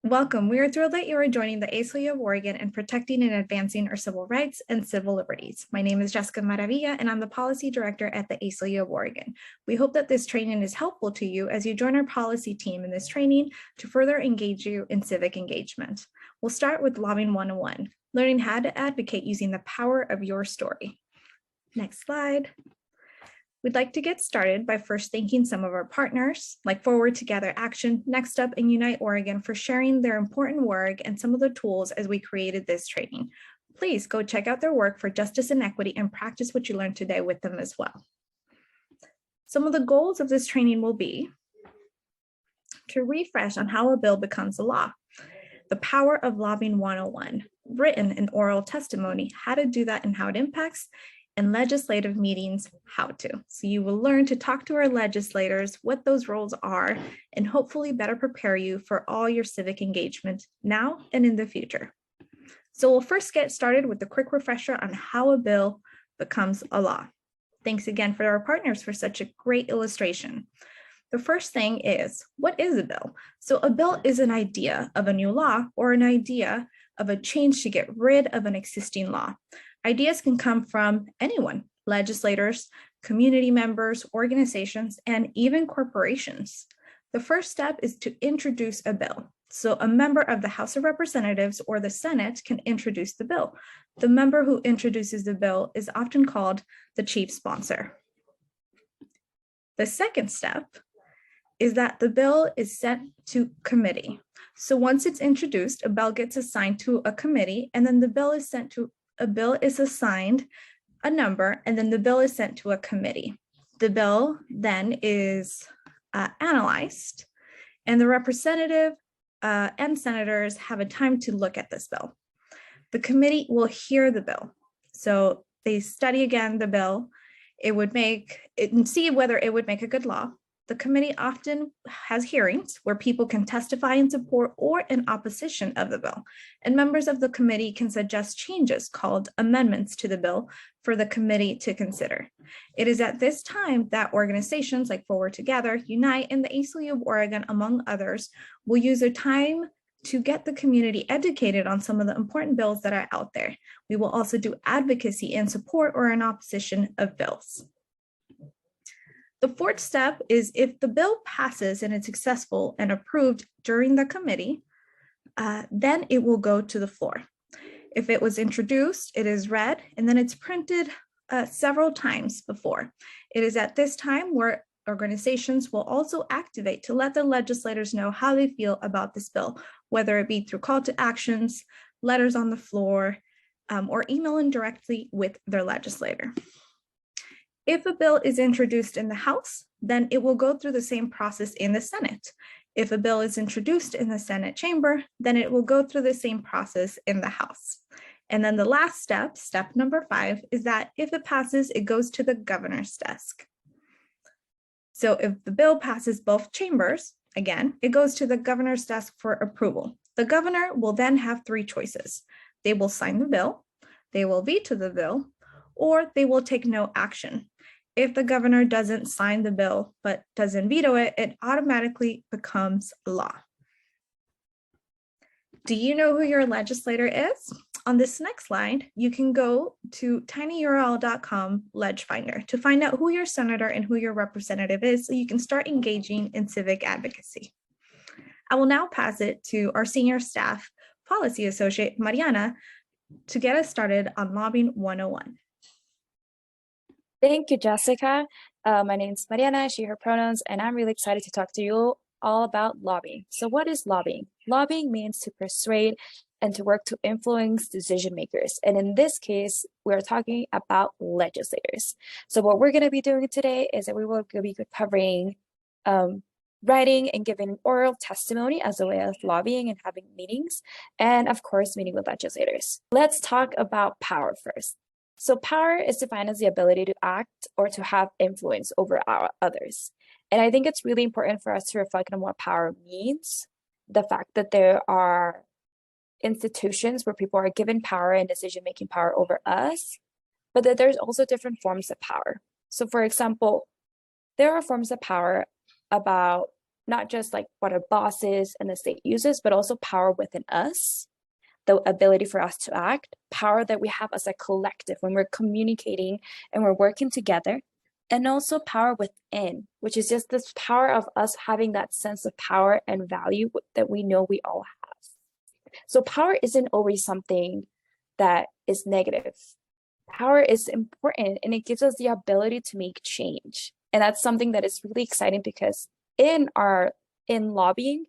Welcome. We are thrilled that you are joining the ACLU of Oregon in protecting and advancing our civil rights and civil liberties. My name is Jessica Maravilla, and I'm the Policy Director at the ACLU of Oregon. We hope that this training is helpful to you as you join our policy team in this training to further engage you in civic engagement. We'll start with Lobbying 101, learning how to advocate using the power of your story. Next slide. We'd like to get started by first thanking some of our partners like Forward Together Action, Next Up, and Unite Oregon for sharing their important work and some of the tools as we created this training. Please go check out their work for justice and equity and practice what you learned today with them as well. Some of the goals of this training will be to refresh on how a bill becomes a law, the power of lobbying 101, written and oral testimony, how to do that and how it impacts, and legislative meetings, how to. So you will learn to talk to our legislators, what those roles are, and hopefully better prepare you for all your civic engagement now and in the future. So we'll first get started with a quick refresher on how a bill becomes a law. Thanks again for our partners for such a great illustration. The first thing is, what is a bill? So a bill is an idea of a new law or an idea of a change to get rid of an existing law. Ideas can come from anyone, legislators, community members, organizations, and even corporations. The first step is to introduce a bill. So a member of the House of Representatives or the Senate can introduce the bill. The member who introduces the bill is often called the chief sponsor. The second step is that the bill is sent to committee. So once it's introduced, a bill gets assigned to a committee, and then the bill is sent to a bill is assigned a number, and then the bill is sent to a committee. The bill then is analyzed, and the representative and senators have a time to look at this bill. The committee will hear the bill. So they study again the bill. It would make it and see whether it would make a good law. The committee often has hearings where people can testify in support or in opposition of the bill, and members of the committee can suggest changes called amendments to the bill for the committee to consider. It is at this time that organizations like Forward Together, Unite, and the ACLU of Oregon, among others, will use their time to get the community educated on some of the important bills that are out there. We will also do advocacy in support or in opposition of bills. The fourth step is if the bill passes and it's successful and approved during the committee, then it will go to the floor. If it was introduced, it is read, and then it's printed several times before. It is at this time where organizations will also activate to let the legislators know how they feel about this bill, whether it be through call to actions, letters on the floor, or emailing directly with their legislator. If a bill is introduced in the House, then it will go through the same process in the Senate. If a bill is introduced in the Senate chamber, then it will go through the same process in the House. And then the last step, step number 5, is that if it passes, it goes to the governor's desk. So if the bill passes both chambers, again, it goes to the governor's desk for approval. The governor will then have 3 choices. They will sign the bill, they will veto the bill, or they will take no action. If the governor doesn't sign the bill but doesn't veto it, it automatically becomes law. Do you know who your legislator is? On this next slide, you can go to tinyurl.com/ledgefinder to find out who your senator and who your representative is so you can start engaging in civic advocacy. I will now pass it to our senior staff policy associate, Mariana, to get us started on Lobbying 101. Thank you, Jessica. My name is Mariana, she, her pronouns, and I'm really excited to talk to you all about lobbying. So what is lobbying? Lobbying means to persuade and to work to influence decision makers. And in this case, we're talking about legislators. So what we're going to be doing today is that we will be covering writing and giving oral testimony as a way of lobbying and having meetings, and of course, meeting with legislators. Let's talk about power first. So power is defined as the ability to act or to have influence over others. And I think it's really important for us to reflect on what power means, the fact that there are institutions where people are given power and decision-making power over us, but that there's also different forms of power. So for example, there are forms of power about not just like what our bosses and the state uses, but also power within us, the ability for us to act, power that we have as a collective when we're communicating and we're working together, and also power within, which is just this power of us having that sense of power and value that we know we all have. So power isn't always something that is negative. Power is important and it gives us the ability to make change. And that's something that is really exciting because in lobbying,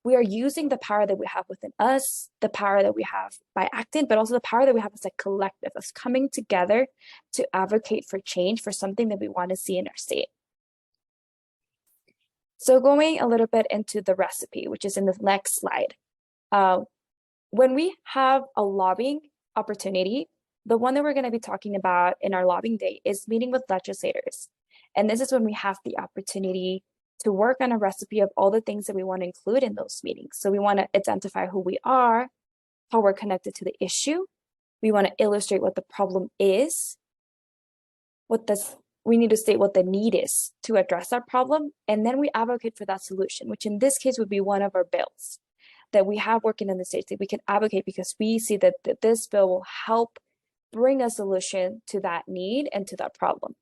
we are using the power that we have within us, the power that we have by acting, but also the power that we have as a collective, us coming together to advocate for change for something that we want to see in our state. So going a little bit into the recipe, which is in the next slide. When we have a lobbying opportunity, the one that we're going to be talking about in our lobbying day is meeting with legislators. And this is when we have the opportunity to work on a recipe of all the things that we want to include in those meetings. So we want to identify who we are, how we're connected to the issue. We want to illustrate what the problem is, we need to state what the need is to address that problem. And then we advocate for that solution, which in this case would be one of our bills that we have working in the state that we can advocate because we see that this bill will help bring a solution to that need and to that problem.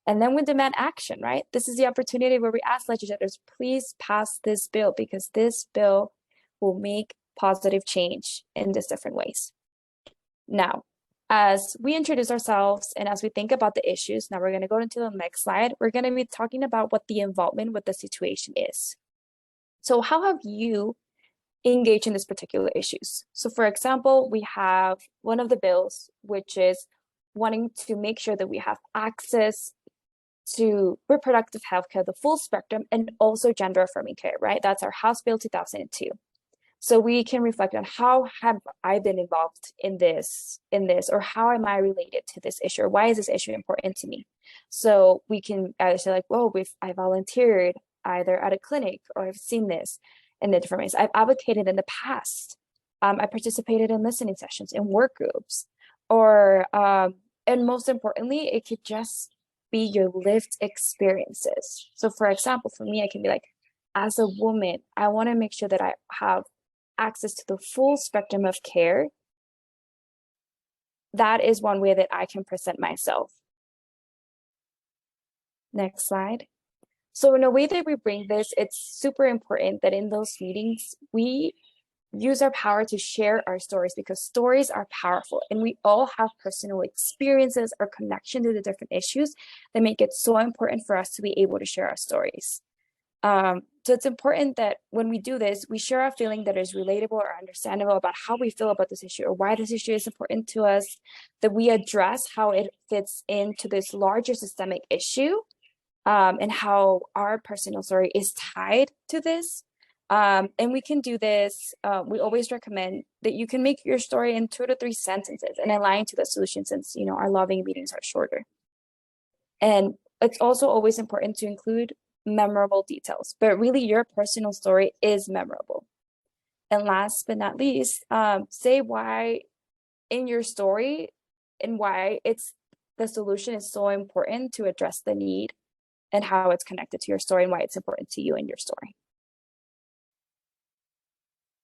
And then we demand action, right? This is the opportunity where we ask legislators, please pass this bill because this bill will make positive change in these different ways. Now, as we introduce ourselves and as we think about the issues, now we're going to go into the next slide. We're going to be talking about what the involvement with the situation is. So how have you engaged in these particular issues? So for example, we have one of the bills, which is wanting to make sure that we have access to reproductive health care, the full spectrum, and also gender affirming care, right? That's our House Bill 2002. So we can reflect on how have I been involved in this, or how am I related to this issue, or why is this issue important to me? So we can either say like, whoa, I volunteered either at a clinic or I've seen this in the different ways. I've advocated in the past. I participated in listening sessions, in work groups, or, and most importantly, it could just be your lived experiences. So for example, for me, I can be like, as a woman, I want to make sure that I have access to the full spectrum of care. That is one way that I can present myself. Next slide. So in a way that we bring this, it's super important that in those meetings, we use our power to share our stories because stories are powerful and we all have personal experiences or connection to the different issues that make it so important for us to be able to share our stories. So it's important that when we do this, we share a feeling that is relatable or understandable about how we feel about this issue or why this issue is important to us, that we address how it fits into this larger systemic issue, and how our personal story is tied to this. And we can do this. We always recommend that you can make your story in 2 to 3 sentences and align to the solution since, our lobbying meetings are shorter. And it's also always important to include memorable details, but really your personal story is memorable. And last but not least, say why in your story and why the solution is so important to address the need and how it's connected to your story and why it's important to you and your story.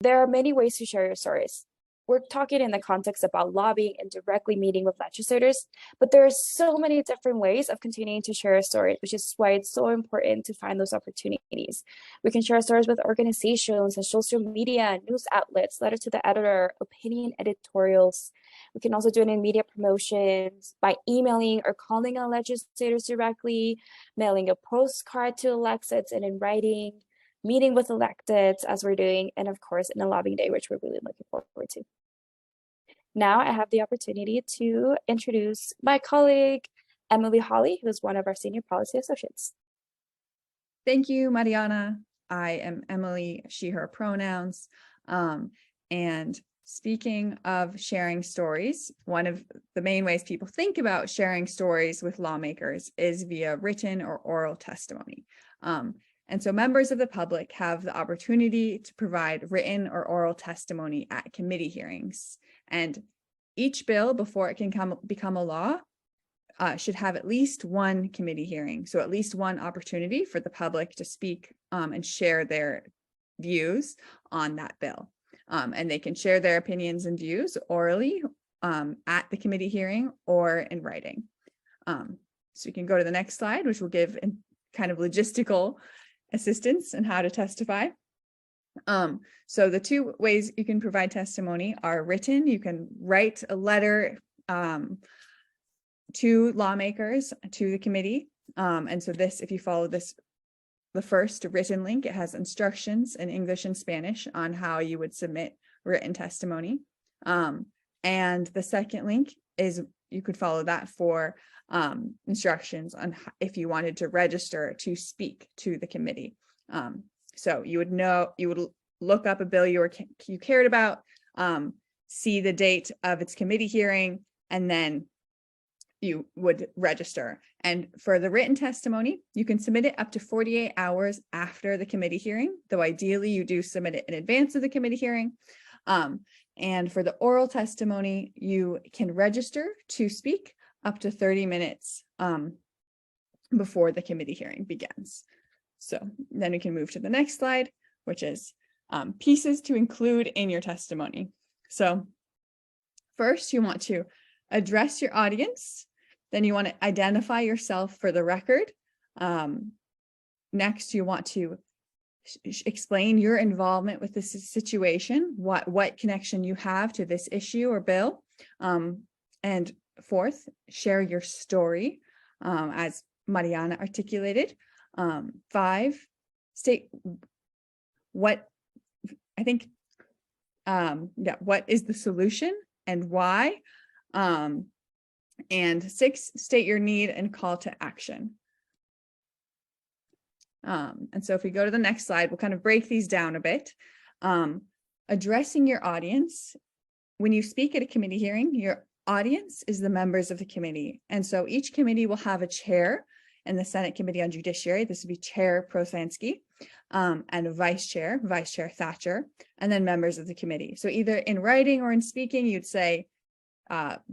There are many ways to share your stories. We're talking in the context about lobbying and directly meeting with legislators, but there are so many different ways of continuing to share a story, which is why it's so important to find those opportunities. We can share our stories with organizations and social media, news outlets, letters to the editor, opinion editorials. We can also do it in media promotions by emailing or calling on legislators directly, mailing a postcard to electeds and in writing, meeting with electeds as we're doing, and of course in a lobbying day, which we're really looking forward to. Now I have the opportunity to introduce my colleague, Emily Hawley, who is one of our senior policy associates. Thank you, Mariana. I am Emily, she, her pronouns. And speaking of sharing stories, one of the main ways people think about sharing stories with lawmakers is via written or oral testimony. And so members of the public have the opportunity to provide written or oral testimony at committee hearings. And each bill, before it can become a law, should have at least one committee hearing. So at least one opportunity for the public to speak and share their views on that bill. And they can share their opinions and views orally at the committee hearing or in writing. So you can go to the next slide, which will give kind of logistical assistance on how to testify. So the two ways you can provide testimony are written. You can write a letter to lawmakers, to the committee. And so this, if you follow this, the first written link, it has instructions in English and Spanish on how you would submit written testimony. And the second link is, you could follow that for instructions on if you wanted to register to speak to the committee. So you would look up a bill you cared about, see the date of its committee hearing, and then you would register. And for the written testimony, you can submit it up to 48 hours after the committee hearing, though ideally you do submit it in advance of the committee hearing. And for the oral testimony, you can register to speak up to 30 minutes before the committee hearing begins. So then we can move to the next slide, which is pieces to include in your testimony. So first, you want to address your audience. Then you want to identify yourself for the record. Next, you want to explain your involvement with this situation, what connection you have to this issue or bill. And fourth, share your story, as Mariana articulated. 5, state what what is the solution and why. And 6, state your need and call to action. And so if we go to the next slide, we'll kind of break these down a bit. Addressing your audience. When you speak at a committee hearing, your audience is the members of the committee. And so each committee will have a chair. In the Senate Committee on Judiciary, this would be Chair Prosansky, and a Vice Chair Thatcher, and then members of the committee. So either in writing or in speaking, you'd say,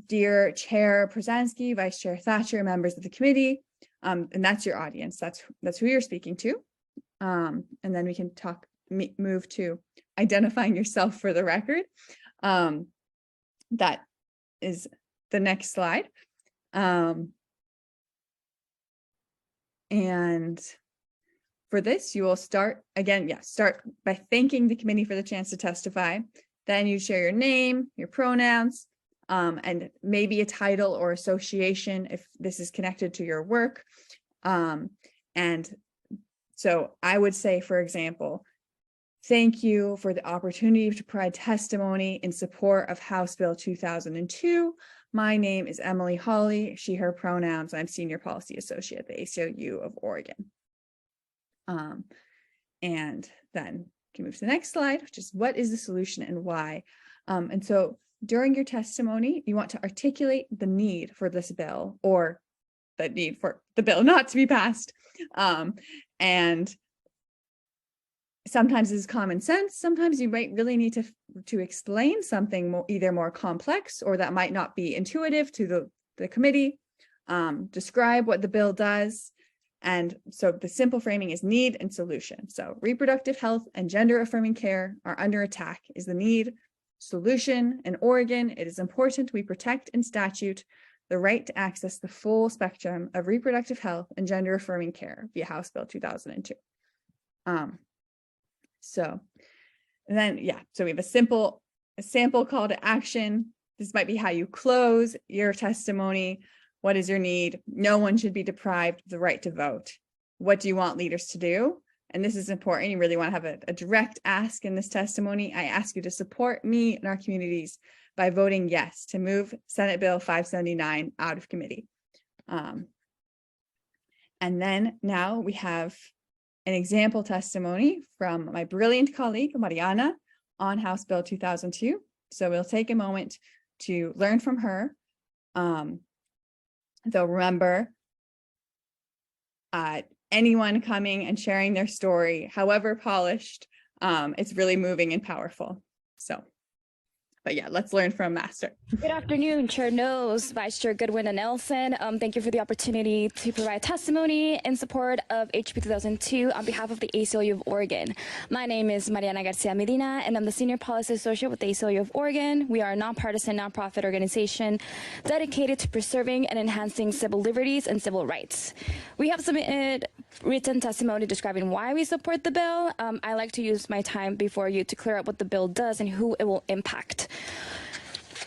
dear Chair Prosansky, Vice Chair Thatcher, members of the committee, and that's your audience. That's who you're speaking to. And then we can move to identifying yourself for the record. That is the next slide. And for this, you will start by thanking the committee for the chance to testify. Then you share your name, your pronouns, and maybe a title or association if this is connected to your work. And so I would say, for example, thank you for the opportunity to provide testimony in support of House Bill 2002. My name is Emily Hawley, she, her pronouns. I'm Senior Policy Associate at the ACLU of Oregon. And then you can move to the next slide, which is what is the solution and why? And so during your testimony, you want to articulate the need for this bill, or the need for the bill not to be passed. And sometimes this is common sense. Sometimes you might really need to explain something either more complex or that might not be intuitive to the committee. Describe what the bill does. And so the simple framing is need and solution. So reproductive health and gender affirming care are under attack is the need. Solution: in Oregon, it is important we protect in statute the right to access the full spectrum of reproductive health and gender affirming care via House Bill 2002. So then, so we have a sample call to action. This might be how you close your testimony. What is your need? No one should be deprived of the right to vote. What do you want leaders to do? And this is important. You really want to have a direct ask in this testimony. I ask you to support me and our communities by voting yes to move Senate Bill 579 out of committee. And then now we have an example testimony from my brilliant colleague, Mariana, on House Bill 2002. So we'll take a moment to learn from her. Though remember, anyone coming and sharing their story, however polished, it's really moving and powerful. So But yeah, let's learn from Master. Good afternoon, Chair Knowles, Vice Chair Goodwin and Nelson. Thank you for the opportunity to provide testimony in support of HB 2002 on behalf of the ACLU of Oregon. My name is Mariana Garcia Medina, and I'm the Senior Policy Associate with the ACLU of Oregon. We are a nonpartisan, nonprofit organization dedicated to preserving and enhancing civil liberties and civil rights. We have submitted written testimony describing why we support the bill. I like to use my time before you to clear up what the bill does and who it will impact.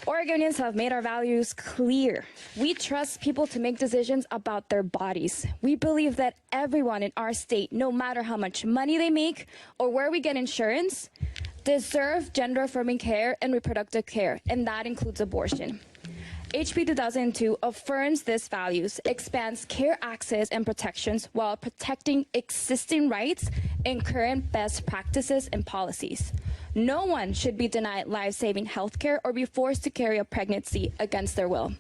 Oregonians have made our values clear. We trust people to make decisions about their bodies. We believe that everyone in our state, no matter how much money they make or where we get insurance, deserve gender-affirming care and reproductive care, and that includes abortion. HB 2002 affirms these values, expands care access and protections while protecting existing rights and current best practices and policies. No one should be denied life-saving health care or be forced to carry a pregnancy against their will.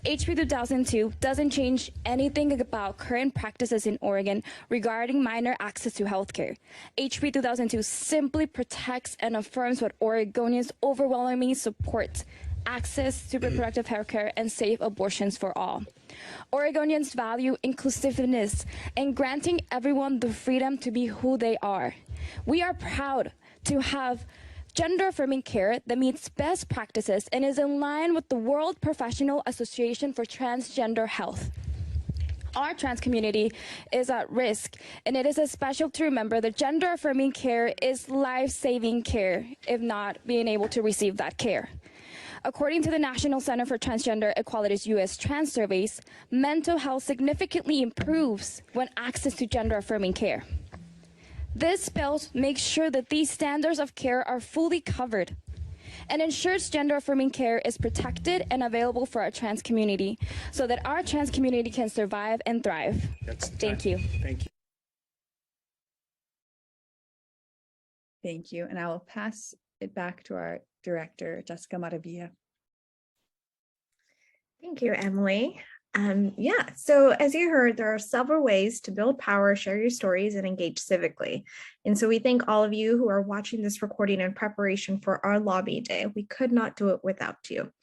HB 2002 doesn't change anything about current practices in Oregon regarding minor access to health care. HB 2002 simply protects and affirms what Oregonians overwhelmingly support: access to reproductive health care and safe abortions for all. Oregonians value inclusiveness and granting everyone the freedom to be who they are. We are proud to have gender-affirming care that meets best practices and is in line with the World Professional Association for Transgender Health. Our trans community is at risk, and it is essential to remember that gender-affirming care is life-saving care, if not being able to receive that care. According to the National Center for Transgender Equality's U.S. Trans Surveys, mental health significantly improves when access to gender-affirming care. This bill makes sure that these standards of care are fully covered and ensures gender-affirming care is protected and available for our trans community so that our trans community can survive and thrive. Thank you. Thank you. Thank you. And I will pass it back to our director, Jessica Maravilla. Thank you, Emily. So as you heard, there are several ways to build power, share your stories, and engage civically. And so we thank all of you who are watching this recording in preparation for our lobby day. We could not do it without you.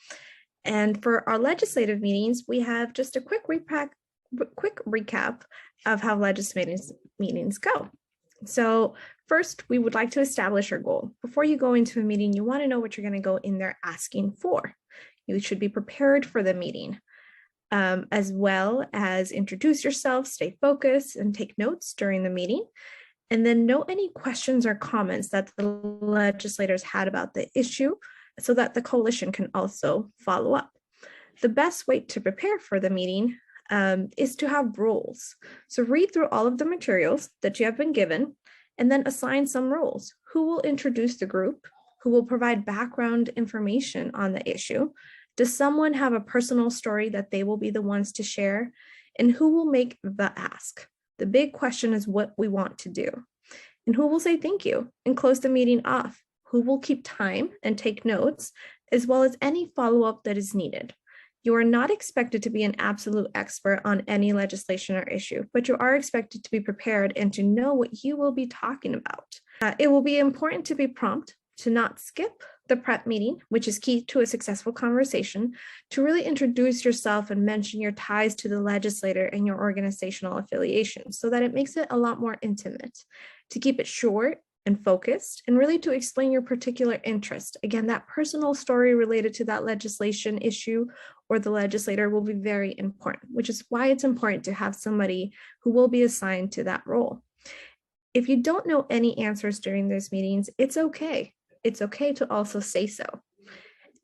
And for our legislative meetings, we have just a quick recap of how legislative meetings go. So first, we would like to establish our goal. Before you go into a meeting, you want to know what you're going to go in there asking for. You should be prepared for the meeting, as well as introduce yourself, stay focused, and take notes during the meeting. And then note any questions or comments that the legislators had about the issue so that the coalition can also follow up. The best way to prepare for the meeting is to have rules. So read through all of the materials that you have been given and then assign some rules. Who will introduce the group? Who will provide background information on the issue? Does someone have a personal story that they will be the ones to share? And who will make the ask? The big question is what we want to do. And who will say thank you and close the meeting off? Who will keep time and take notes, as well as any follow-up that is needed? You are not expected to be an absolute expert on any legislation or issue, but you are expected to be prepared and to know what you will be talking about. It will be important to be prompt, to not skip the prep meeting, which is key to a successful conversation, to really introduce yourself and mention your ties to the legislator and your organizational affiliation so that it makes it a lot more intimate, to keep it short and focused, and really to explain your particular interest. Again, that personal story related to that legislation issue or the legislator will be very important, which is why it's important to have somebody who will be assigned to that role. If you don't know any answers during those meetings, it's okay. It's okay to also say so.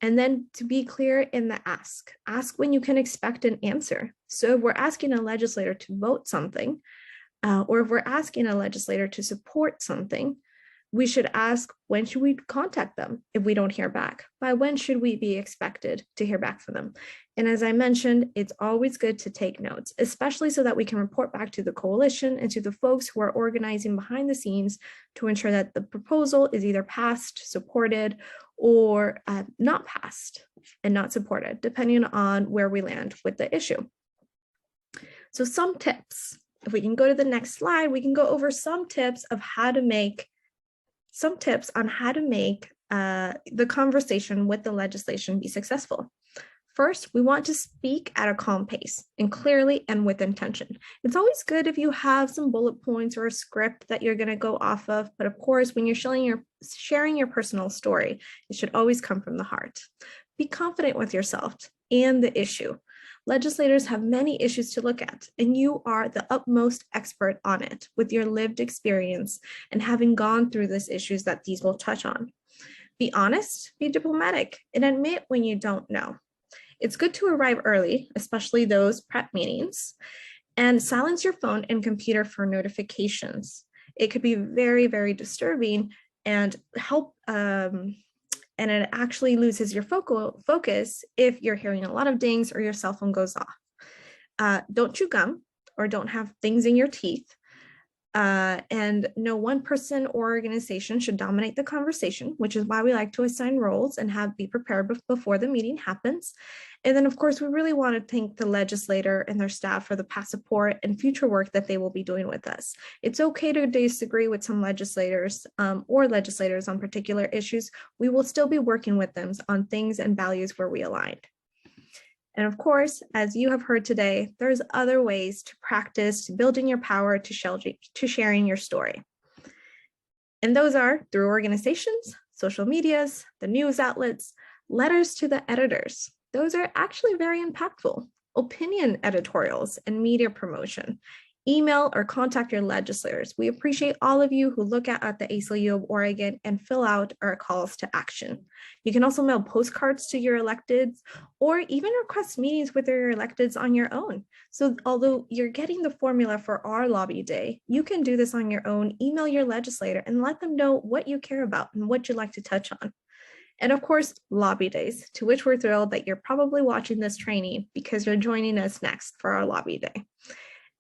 And then to be clear in the ask when you can expect an answer. So if we're asking a legislator to vote something, or if we're asking a legislator to support something, we should ask, when should we contact them if we don't hear back? By when should we be expected to hear back from them? And as I mentioned, it's always good to take notes, especially so that we can report back to the coalition and to the folks who are organizing behind the scenes to ensure that the proposal is either passed, supported, or not passed and not supported, depending on where we land with the issue. So some tips. If we can go to the next slide, we can go over some tips on how to make the conversation with the legislation be successful. First, we want to speak at a calm pace and clearly and with intention. It's always good if you have some bullet points or a script that you're going to go off of, but of course, when you're sharing your personal story, it should always come from the heart. Be confident with yourself and the issue. Legislators have many issues to look at, and you are the utmost expert on it with your lived experience and having gone through these issues that these will touch on. Be honest, be diplomatic, and admit when you don't know. It's good to arrive early, especially those prep meetings, and silence your phone and computer for notifications. It could be very, very disturbing and and it actually loses your focus if you're hearing a lot of dings or your cell phone goes off. Don't chew gum or don't have things in your teeth. And no one person or organization should dominate the conversation, which is why we like to assign roles and be prepared before the meeting happens. And then, of course, we really want to thank the legislator and their staff for the past support and future work that they will be doing with us. It's okay to disagree with some legislators or legislators on particular issues. We will still be working with them on things and values where we align. And of course, as you have heard today, there's other ways to practice building your power to sharing your story. And those are through organizations, social medias, the news outlets, letters to the editors. Those are actually very impactful. Opinion editorials and media promotion. Email or contact your legislators. We appreciate all of you who look at the ACLU of Oregon and fill out our calls to action. You can also mail postcards to your electeds or even request meetings with your electeds on your own. So although you're getting the formula for our lobby day, you can do this on your own, email your legislator and let them know what you care about and what you'd like to touch on. And of course, lobby days, to which we're thrilled that you're probably watching this training because you're joining us next for our lobby day.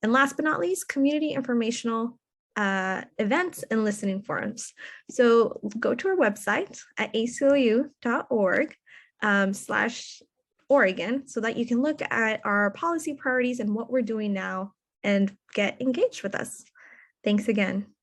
And last but not least, community informational events and listening forums. So go to our website at aclu.org/Oregon so that you can look at our policy priorities and what we're doing now and get engaged with us. Thanks again.